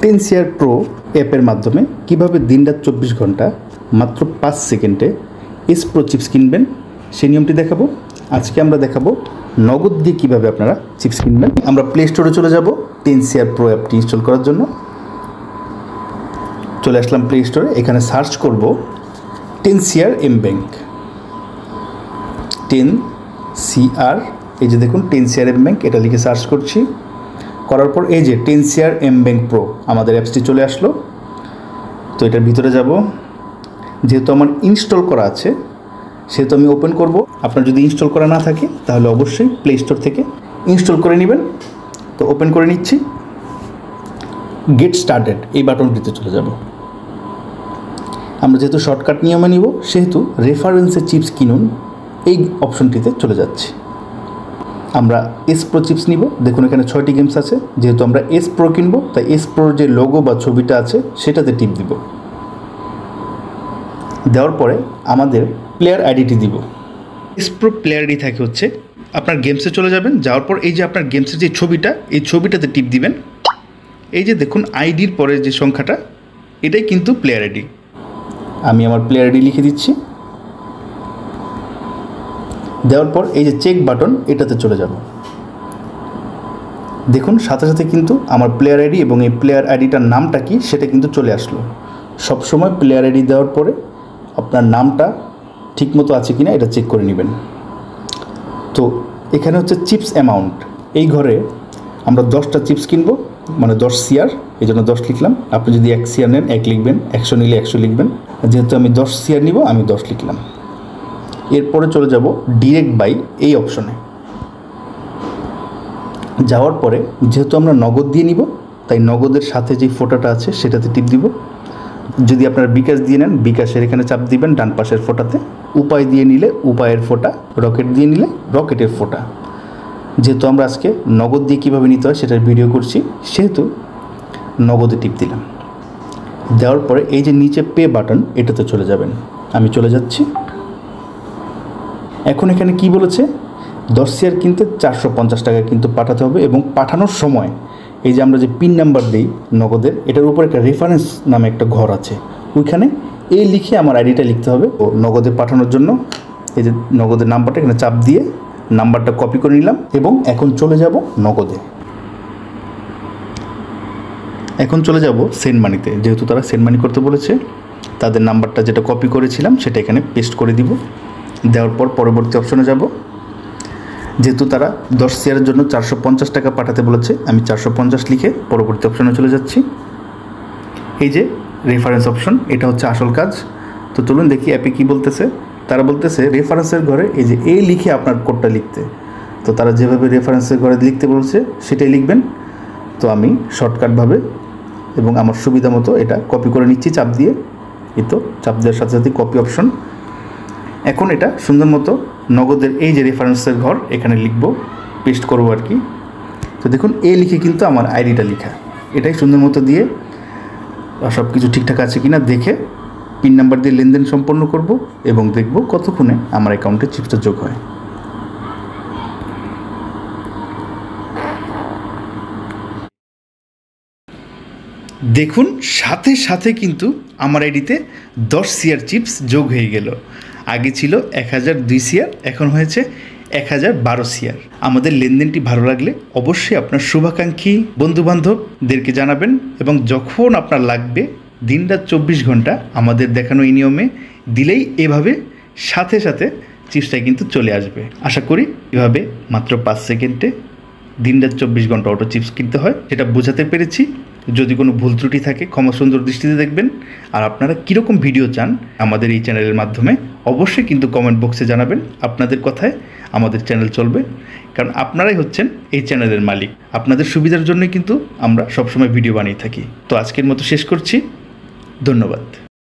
টেনসিয়ার pro অ্যাপের মাধ্যমে কিভাবে দিনরাত 24 ঘন্টা মাত্র 5 সেকেন্ডে এস প্রো চিপস কিনবেন সেই নিয়মটি দেখাবো। আজকে আমরা দেখাবো নগদ দিয়ে কীভাবে আপনারা চিপস কিনবেন। আমরা প্লে স্টোরে চলে যাব টেনসিয়ার প্রো অ্যাপটি ইনস্টল করার জন্য। চলে আসলাম প্লে স্টোরে। এখানে সার্চ করব টেনসিয়ার এম ব্যাংক, টেনসিয়ার, এই যে দেখুন টেনসিয়ার এম ব্যাংক, এটা লিখে সার্চ করছি। করার পর এই যে টেনসিয়ার এম ব্যাংক প্রো আমাদের অ্যাপসটি চলে আসলো। তো এটার ভিতরে যাব। যেহেতু আমার ইনস্টল করা আছে সেহেতু আমি ওপেন করব। আপনার যদি ইনস্টল করা না থাকে তাহলে অবশ্যই প্লে স্টোর থেকে ইনস্টল করে নেবেন। তো ওপেন করে নিচ্ছি। গেট স্টার্টেড এই বাটনটিতে চলে যাব। আমরা যেহেতু শর্টকাট নিয়মে নিব সেহেতু রেফারেন্সে চিপস কিনুন এই অপশনটিতে চলে যাচ্ছি। আমরা এস প্রো চিপস নিব। দেখুন এখানে 6টি গেমস আছে। যেহেতু আমরা এস প্রো কিনব তাই এস প্রোর যে লোগো বা ছবিটা আছে সেটাতে টিপ দিব। দেওয়ার পরে আমাদের প্লেয়ার আইডিটি দিব। এস প্রো প্লেয়ার আইডি থাকে হচ্ছে আপনার গেমসে চলে যাবেন। যাওয়ার পর এই যে আপনার গেমসের যে ছবিটা এই ছবিটাতে টিপ দিবেন। এই যে দেখুন আইডির পরে যে সংখ্যাটা এটাই কিন্তু প্লেয়ার আইডি। আমি আমার প্লেয়ার আইডি লিখে দিচ্ছি। দেওয়ার পর এই যে চেক বাটন এটাতে চলে যাব। দেখুন সাথে সাথে কিন্তু আমার প্লেয়ার আইডি এবং এই প্লেয়ার আইডিটার নামটা কি সেটা কিন্তু চলে আসলো। সবসময় প্লেয়ার আইডি দেওয়ার পরে আপনার নামটা ঠিকমতো আছে কিনা এটা চেক করে নেবেন। তো এখানে হচ্ছে চিপস অ্যামাউন্ট, এই ঘরে আমরা 10টা চিপস কিনবো, মানে 10 সিআর, এই জন্য 10 লিখলাম। আপনি যদি 1 সিআর নেন 1 লিখবেন, 100 নিলে 100 লিখবেন। যেহেতু আমি 10 সিআর নিব আমি 10 লিখলাম। এরপরে চলে যাব ডিরেক্ট বাই এই অপশনে। যাওয়ার পরে যেহেতু আমরা নগদ দিয়ে নিব তাই নগদের সাথে যে ফোঁটাটা আছে সেটাতে টিপ দিব। যদি আপনারা বিকাশ দিয়ে নেন বিকাশের এখানে চাপ দিবেন ডান পাশের ফোঁটাতে। উপায় দিয়ে নিলে উপায়ের ফোঁটা, রকেট দিয়ে নিলে রকেটের ফোঁটা। যেহেতু আমরা আজকে নগদ দিয়ে কীভাবে নিতে হয় সেটার ভিডিও করছি সেহেতু নগদে টিপ দিলাম। দেওয়ার পরে এই যে নিচে পে বাটন এটাতে চলে যাবেন। আমি চলে যাচ্ছি। এখন এখানে কি বলেছে 10 সিআর কিনতে 450 টাকা কিন্তু পাঠাতে হবে এবং পাঠানোর সময় এই যে আমরা যে পিন নাম্বার দিই নগদের এটার উপর একটা রেফারেন্স নামে একটা ঘর আছে, ওইখানে এই লিখে আমার আইডিটা লিখতে হবে। ও নগদে পাঠানোর জন্য এই যে নগদের নাম্বারটা এখানে চাপ দিয়ে নাম্বারটা কপি করে নিলাম এবং এখন চলে যাব নগদে। এখন চলে যাব সেন্ড মানিতে। যেহেতু তারা সেন্ড মানি করতে বলেছে তাদের নাম্বারটা যেটা কপি করেছিলাম সেটা এখানে পেস্ট করে দিব। দেওয়ার পর পরবর্তী অপশনে যাব। যেহেতু তারা 10 সিআরের জন্য 450 টাকা পাঠাতে বলেছে আমি 450 লিখে পরবর্তী অপশনে চলে যাচ্ছি। এই যে রেফারেন্স অপশন এটা হচ্ছে আসল কাজ। তো চলুন দেখি অ্যাপে কী বলতেছে। তারা বলতেছে রেফারেন্সের ঘরে এই যে এ লিখে আপনার কোডটা লিখতে। তো তারা যেভাবে রেফারেন্সের ঘরে লিখতে বলছে সেটাই লিখবেন। তো আমি শর্টকাটভাবে এবং আমার সুবিধা মতো এটা কপি করে নিচ্ছি চাপ দিয়ে। এই তো চাপ দেওয়ার সাথে সাথে কপি অপশন। এখন এটা সুন্দর মতো নগদের এই যে রেফারেন্সের ঘর এখানে লিখব, পেস্ট করব আর কি। তো দেখুন এ লিখে কিন্তু আমার আইডিটা লেখা, এটাই সুন্দর মতো দিয়ে সব কিছু ঠিকঠাক আছে কিনা দেখে পিন নাম্বার দিয়ে লেনদেন সম্পন্ন করব এবং দেখব কতক্ষণে আমার অ্যাকাউন্টে চিপসটা যোগ হয়। দেখুন সাথে সাথে কিন্তু আমার আইডিতে 10 সিআর চিপস যোগ হয়ে গেল। আগে ছিল 1002 সিআর, এখন হয়েছে 1012 সিআর। আমাদের লেনদেনটি ভালো লাগলে অবশ্যই আপনার শুভাকাঙ্ক্ষী বন্ধুবান্ধবদেরকে জানাবেন এবং যখন আপনার লাগবে দিনরাত 24 ঘন্টা আমাদের দেখানো এই নিয়মে দিলেই এভাবে সাথে সাথে চিপসটা কিন্তু চলে আসবে। আশা করি এভাবে মাত্র 5 সেকেন্ডে দিনরাত 24 ঘন্টা অটো চিপস কিনতে হয় সেটা বোঝাতে পেরেছি। যদি কোনো ভুল ত্রুটি থাকে ক্ষমা সুন্দর দৃষ্টিতে দেখবেন। আর আপনারা কীরকম ভিডিও চান আমাদের এই চ্যানেলের মাধ্যমে অবশ্যই কিন্তু কমেন্ট বক্সে জানাবেন। আপনাদের কথায় আমাদের চ্যানেল চলবে, কারণ আপনারাই হচ্ছেন এই চ্যানেলের মালিক। আপনাদের সুবিধার জন্যই কিন্তু আমরা সবসময় ভিডিও বানিয়ে থাকি। তো আজকের মতো শেষ করছি। ধন্যবাদ।